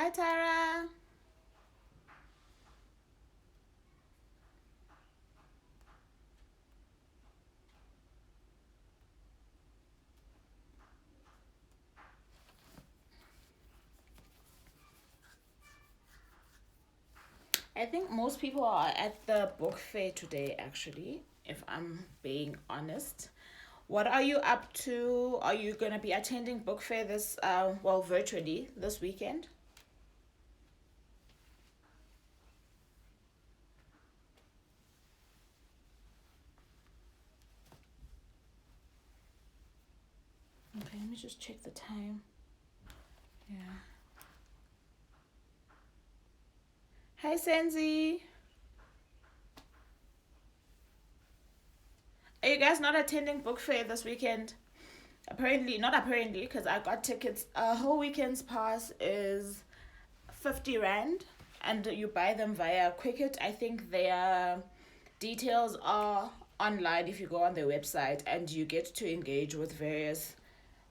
Hi, Tara. I think most people are at the book fair today, actually, if I'm being honest. What are you up to? Are you going to be attending book fair virtually this weekend? Okay, let me just check the time. Yeah. Hi, Senzi. Are you guys not attending book fair this weekend? Apparently, not apparently, because I got tickets. A whole weekend's pass is 50 Rand, and you buy them via Quicket. I think their details are online if you go on their website, and you get to engage with various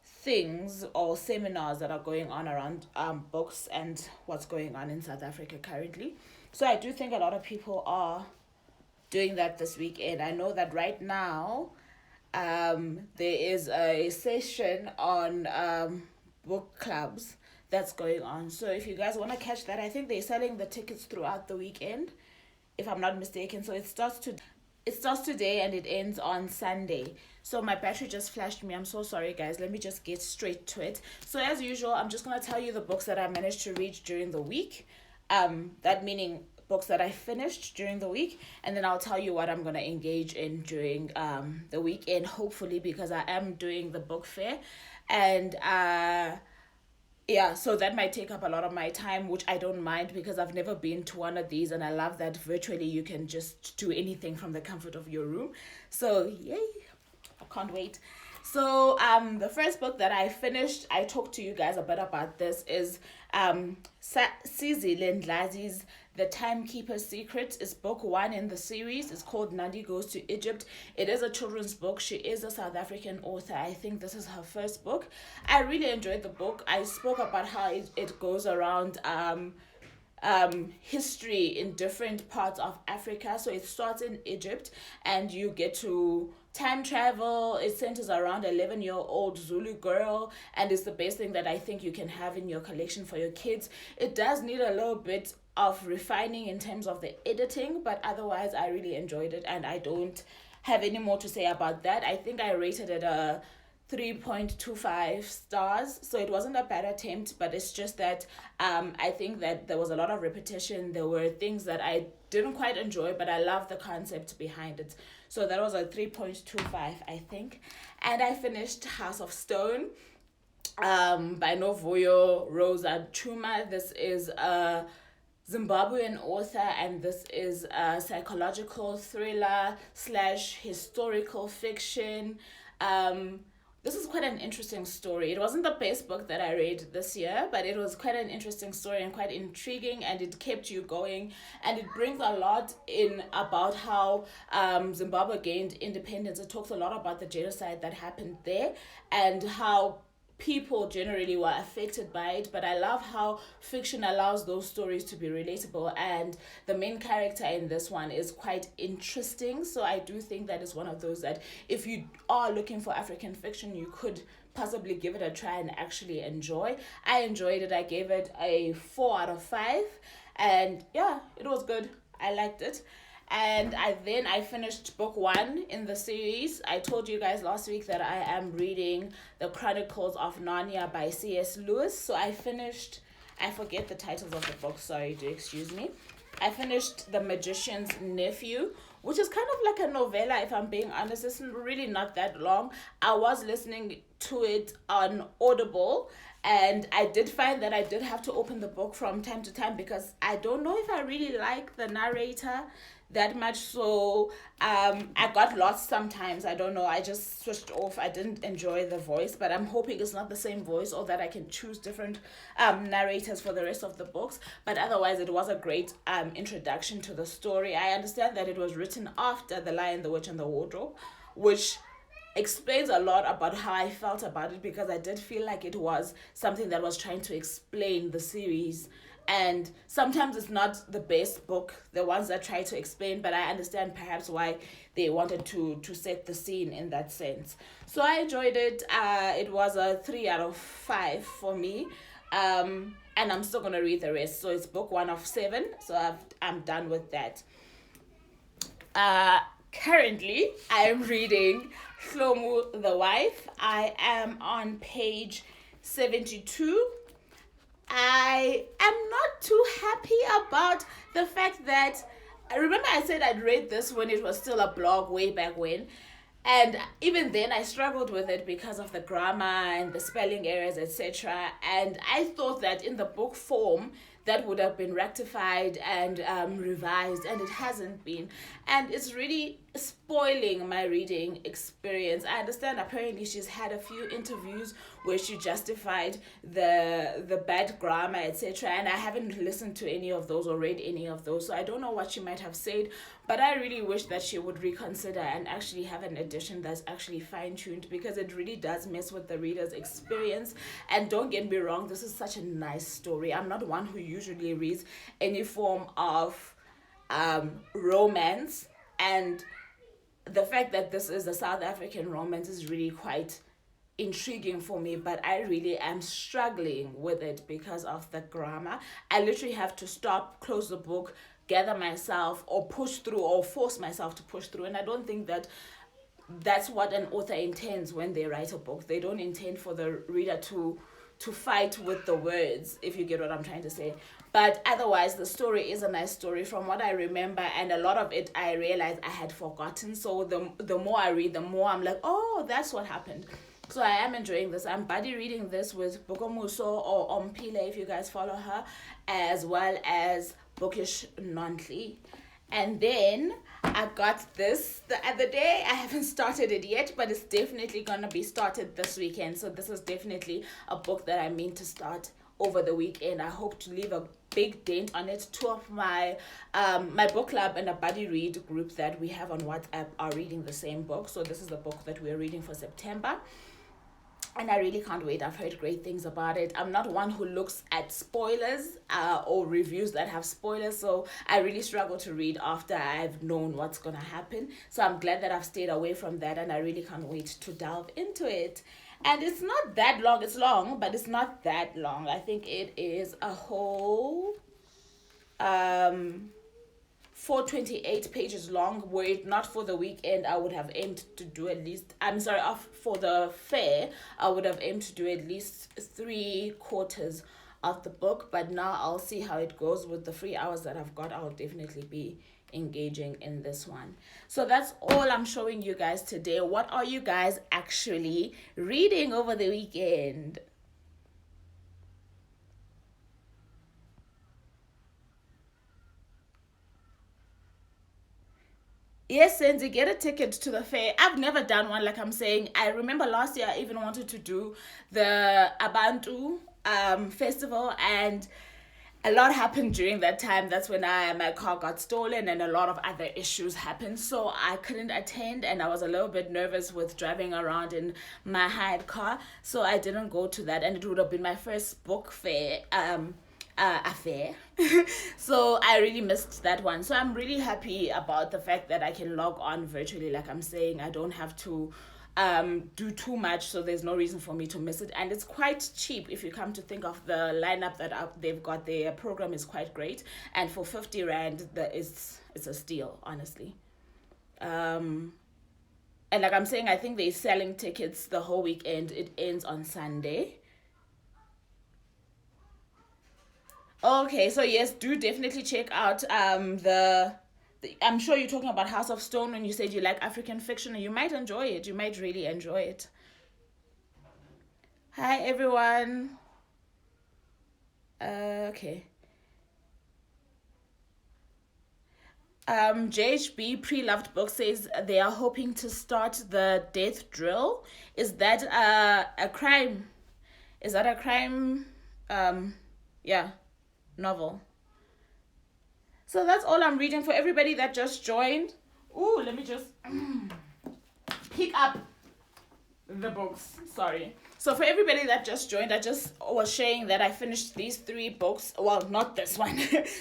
things or seminars that are going on around books and what's going on in South Africa currently. So I do think a lot of people are doing that this weekend. I know that right now there is a session on book clubs that's going on. So if you guys want to catch that, I think they're selling the tickets throughout the weekend, if I'm not mistaken. So it starts today and it ends on Sunday. So my battery just flashed me. I'm so sorry, guys. Let me just get straight to it. So as usual, I'm just gonna tell you the books that I managed to read during the week. That meaning books that I finished during the week, and then I'll tell you what I'm gonna engage in during the weekend. Hopefully, because I am doing the book fair, and yeah, so that might take up a lot of my time, which I don't mind because I've never been to one of these, and I love that virtually you can just do anything from the comfort of your room. So yay, I can't wait. So the first book that I finished, I talked to you guys a bit about this, is Sizi Lendlazi's The Timekeeper's Secret. Is book one in the series. It's called Nandi Goes to Egypt. It is a children's book. She is a South African author. I think this is her first book. I really enjoyed the book. I spoke about how it goes around history in different parts of Africa. So it starts in Egypt, and you get to time travel. It centers around 11-year-old Zulu girl, and it's the best thing that I think you can have in your collection for your kids. It does need a little bit of refining in terms of the editing, but otherwise I really enjoyed it, and I don't have any more to say about that. I think I rated it a 3.25 stars, so it wasn't a bad attempt, but it's just that I think that there was a lot of repetition. There were things that I didn't quite enjoy, but I love the concept behind it. So that was a 3.25, I think. And I finished House of Stone by Novuyo Rosa Chuma. This is a Zimbabwean author, and this is a psychological thriller slash historical fiction. This is quite an interesting story. It wasn't the best book that I read this year, but it was quite an interesting story and quite intriguing, and it kept you going. And it brings a lot in about how Zimbabwe gained independence. It talks a lot about the genocide that happened there and how people generally were affected by it. But I love how fiction allows those stories to be relatable, and the main character in this one is quite interesting. So I do think that is one of those that if you are looking for African fiction, you could possibly give it a try and actually enjoy. I enjoyed it. I gave it a 4 out of 5, and yeah, it was good. I liked it. And I finished book one in the series. I told you guys last week that I am reading The Chronicles of Narnia by C.S. Lewis. So I forget the titles of the book, sorry, do excuse me. I finished The Magician's Nephew, which is kind of like a novella, if I'm being honest. It's really not that long. I was listening to it on Audible, and I did find that I did have to open the book from time to time because I don't know if I really like the narrator that much. So I got lost sometimes. I don't know, I just switched off. I didn't enjoy the voice, but I'm hoping it's not the same voice, or that I can choose different narrators for the rest of the books. But otherwise, it was a great introduction to the story. I understand that it was written after The Lion, the Witch, and the Wardrobe, which explains a lot about how I felt about it, because I did feel like it was something that was trying to explain the series. And sometimes it's not the best book, the ones that try to explain, but I understand perhaps why they wanted to set the scene in that sense. So I enjoyed it. It was a 3 out of 5 for me. And I'm still gonna read the rest. So it's book 1 of 7. So I'm done with that. Currently, I am reading Hlomu the Wife. I am on page 72. I am not too happy about the fact that, I remember I said I'd read this when it was still a blog way back when, and even then I struggled with it because of the grammar and the spelling errors, etc. And I thought that in the book form that would have been rectified and revised, and it hasn't been, and it's really spoiling my reading experience. I understand apparently she's had a few interviews where she justified the bad grammar, etc., and I haven't listened to any of those or read any of those, so I don't know what she might have said, but I really wish that she would reconsider and actually have an edition that's actually fine-tuned, because it really does mess with the reader's experience. And don't get me wrong, this is such a nice story. I'm not one who usually reads any form of romance, and the fact that this is a South African romance is really quite intriguing for me, but I really am struggling with it because of the grammar. I literally have to stop, close the book, gather myself, or push through, or force myself to push through. And I don't think that that's what an author intends when they write a book. They don't intend for the reader to fight with the words, if you get what I'm trying to say. But otherwise, the story is a nice story from what I remember, and a lot of it I realized I had forgotten. So the more I read, the more I'm like, oh, that's what happened. So I am enjoying this. I'm buddy reading this with Bokomuso, or Ompile if you guys follow her, as well as Bookish Nontli. And then I got this the other day. I haven't started it yet, but it's definitely gonna be started this weekend. So this is definitely a book that I mean to start over the weekend. I hope to leave a big dent on it. Two of my my book club and a buddy read group that we have on WhatsApp are reading the same book. So this is the book that we're reading for September. And I really can't wait. I've heard great things about it. I'm not one who looks at spoilers or reviews that have spoilers, so I really struggle to read after I've known what's going to happen. So I'm glad that I've stayed away from that, and I really can't wait to delve into it. And it's not that long. It's long, but it's not that long. I think it is a whole 428 pages long. Were it not for the weekend, I would have aimed to do at least, for the fair, I would have aimed to do at least 3/4 of the book. But now I'll see how it goes with the free hours that I've got. I'll definitely be engaging in this one. So that's all I'm showing you guys today. What are you guys actually reading over the weekend? Yes, Senzi, get a ticket to the fair. I've never done one, like I'm saying. I remember last year I even wanted to do the Abantu festival, and a lot happened during that time. That's when my car got stolen and a lot of other issues happened. So I couldn't attend, and I was a little bit nervous with driving around in my hired car. So I didn't go to that, and it would have been my first book fair affair. So I really missed that one. So I'm really happy about the fact that I can log on virtually. Like I'm saying, I don't have to do too much, so there's no reason for me to miss it, and it's quite cheap if you come to think of the lineup that they've got. Their program is quite great, and for 50 rand it's a steal, honestly. And like I'm saying, I think they're selling tickets the whole weekend. It ends on Sunday. Okay, so yes, do definitely check out I'm sure you're talking about House of Stone when you said you like African fiction, and you might enjoy it. You might really enjoy it. Hi everyone. Okay. JHB Pre-Loved Book says they are hoping to start the death drill. Is that a crime? Is that a crime? Yeah, novel. So that's all I'm reading for everybody that just joined. Ooh, let me just pick up the books. Sorry. So for everybody that just joined, I just was sharing that I finished these 3 books. Well, not this one.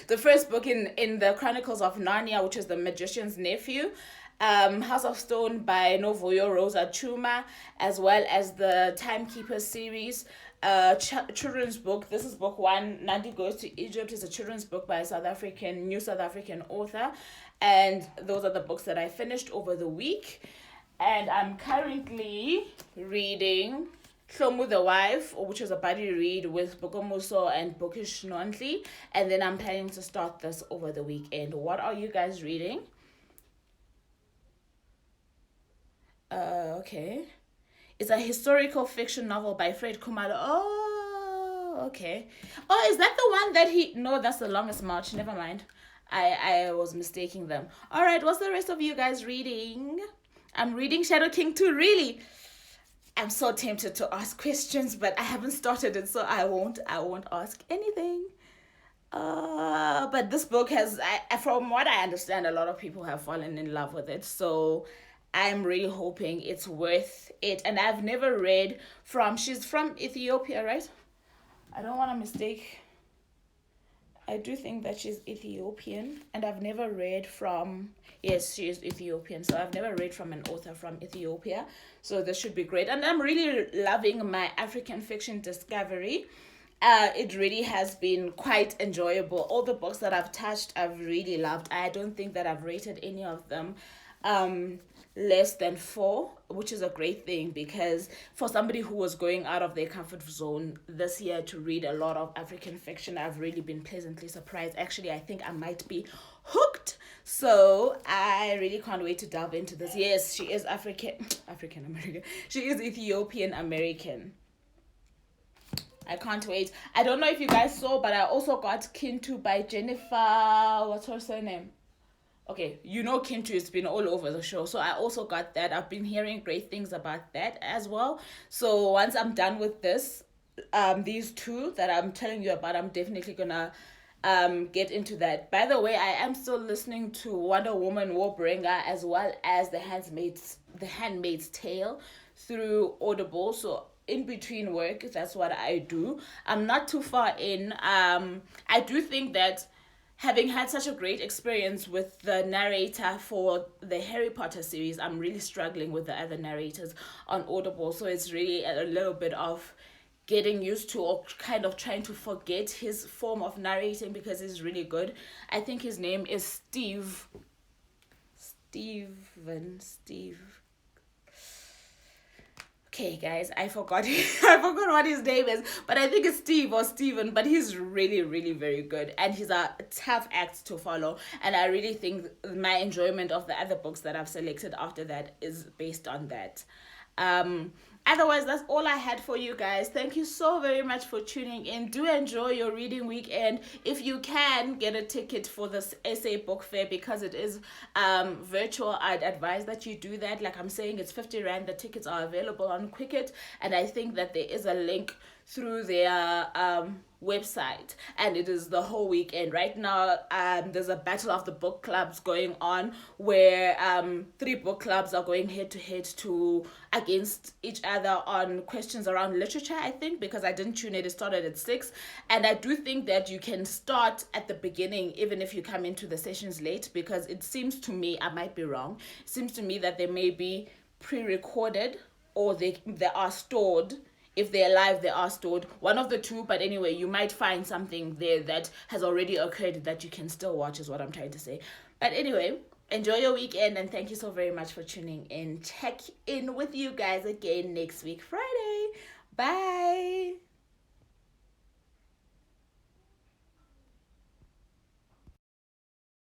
The first book in the Chronicles of Narnia, which is The Magician's Nephew. House of Stone by Novuyo Rosa Chuma, as well as the Timekeeper series. Children's book. This is book 1. Nandi Goes to Egypt is a children's book by a new South African author. And those are the books that I finished over the week. And I'm currently reading Hlomu the Wife, which is a buddy read with Bokomuso and Bookish Nontli. And then I'm planning to start this over the weekend. What are you guys reading? Okay. It's a historical fiction novel by Fred Kumalo. Oh, okay. Oh, is that the one that he... No, that's The Longest March. Never mind. I was mistaking them. All right, what's the rest of you guys reading? I'm reading Shadow King 2, really. I'm so tempted to ask questions, but I haven't started it, so I won't ask anything. But this book has, from what I understand, a lot of people have fallen in love with it. So I'm really hoping it's worth it. And I've never read she's from Ethiopia, right? I don't want to mistake. I do think that she's Ethiopian. And I've never read yes, she is Ethiopian. So I've never read from an author from Ethiopia. So this should be great. And I'm really loving my African fiction discovery. It really has been quite enjoyable. All the books that I've touched, I've really loved. I don't think that I've rated any of them less than 4, which is a great thing, because for somebody who was going out of their comfort zone this year to read a lot of African fiction, I've really been pleasantly surprised. Actually, I think I might be hooked. So I really can't wait to delve into this. Yes, she is African American. She is Ethiopian American. I can't wait. I don't know if you guys saw, but I also got Kintu by Jennifer. What's her surname? Okay, you know Kintu has been all over the show. So I also got that. I've been hearing great things about that as well. So once I'm done with these 2 that I'm telling you about, I'm definitely gonna get into that. By the way, I am still listening to Wonder Woman Warbringer as well as The Handmaid's Tale through Audible. So in between work, that's what I do. I'm not too far in. I do think that having had such a great experience with the narrator for the Harry Potter series, I'm really struggling with the other narrators on Audible. So it's really a little bit of getting used to, or kind of trying to forget his form of narrating, because he's really good. I think his name is Steve. Okay, guys, I forgot what his name is, but I think it's Steve or Steven, but he's really, really very good, and he's a tough act to follow, and I really think my enjoyment of the other books that I've selected after that is based on that. Otherwise, that's all I had for you guys. Thank you so very much for tuning in. Do enjoy your reading weekend. If you can, get a ticket for this essay book fair, because it is virtual. I'd advise that you do that. Like I'm saying, it's 50 Rand. The tickets are available on Quicket, and I think that there is a link through their website, and it is the whole weekend. Right now, there's a battle of the book clubs going on, where 3 book clubs are going head to head against each other on questions around literature, I think, because I didn't tune it. It started at 6, and I do think that you can start at the beginning even if you come into the sessions late, because it seems to me, I might be wrong, it seems to me that they may be pre-recorded, or they are stored. If they're live, they are stored. One of the 2, but anyway, you might find something there that has already occurred that you can still watch, is what I'm trying to say. But anyway, enjoy your weekend, and thank you so very much for tuning in. Check in with you guys again next week, Friday. Bye.